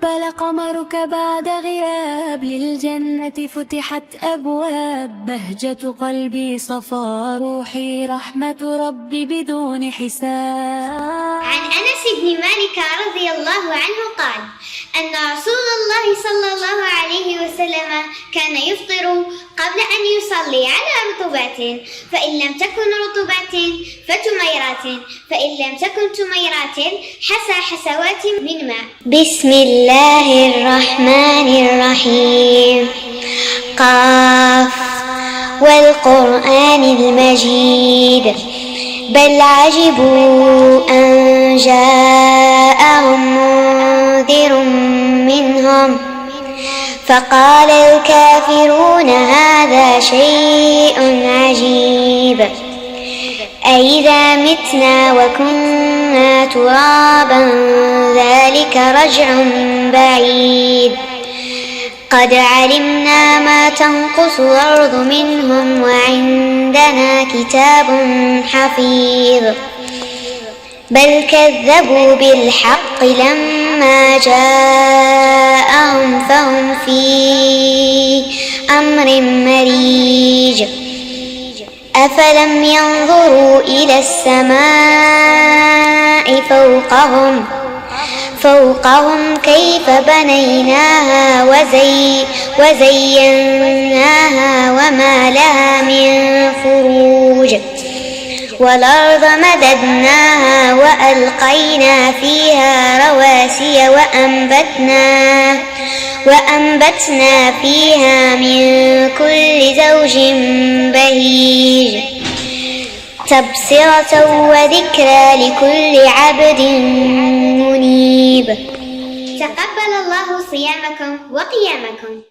أقبل قمرك بعد غياب، للجنة فتحت أبواب، بهجة قلبي صفا روحي، رحمة ربي بدون حساب. عن أنس بن مالك رضي الله عنه قال أن رسول الله صلى الله عليه وسلم كان يفطر قبل أن يصلي على رطبات، فإن لم تكن رطبات فتميرات، فإن لم تكن تميرات حسوات من ماء. بسم الله الرحمن الرحيم. قاف والقرآن المجيد. بل عجبوا أن جاءهم منذر منهم فقال الكافرون هذا شيء عجيب، أإذا متنا وكنا ترابا ذلك رجع بعيد. قد علمنا ما تنقص الأرض منهم وعندنا كتاب حفيظ. بل كذبوا بالحق لما جاءهم فهم في أمر مريج. أفلم ينظروا إلى السماء فوقهم كيف بنيناها وزيناها وما لها من فروج. والأرض مددناها وألقينا فيها رواسي وأنبتنا فيها من كل زوج بهيج. تبصرة وذكرى لكل عبد منيب. تقبل الله صيامكم وقيامكم.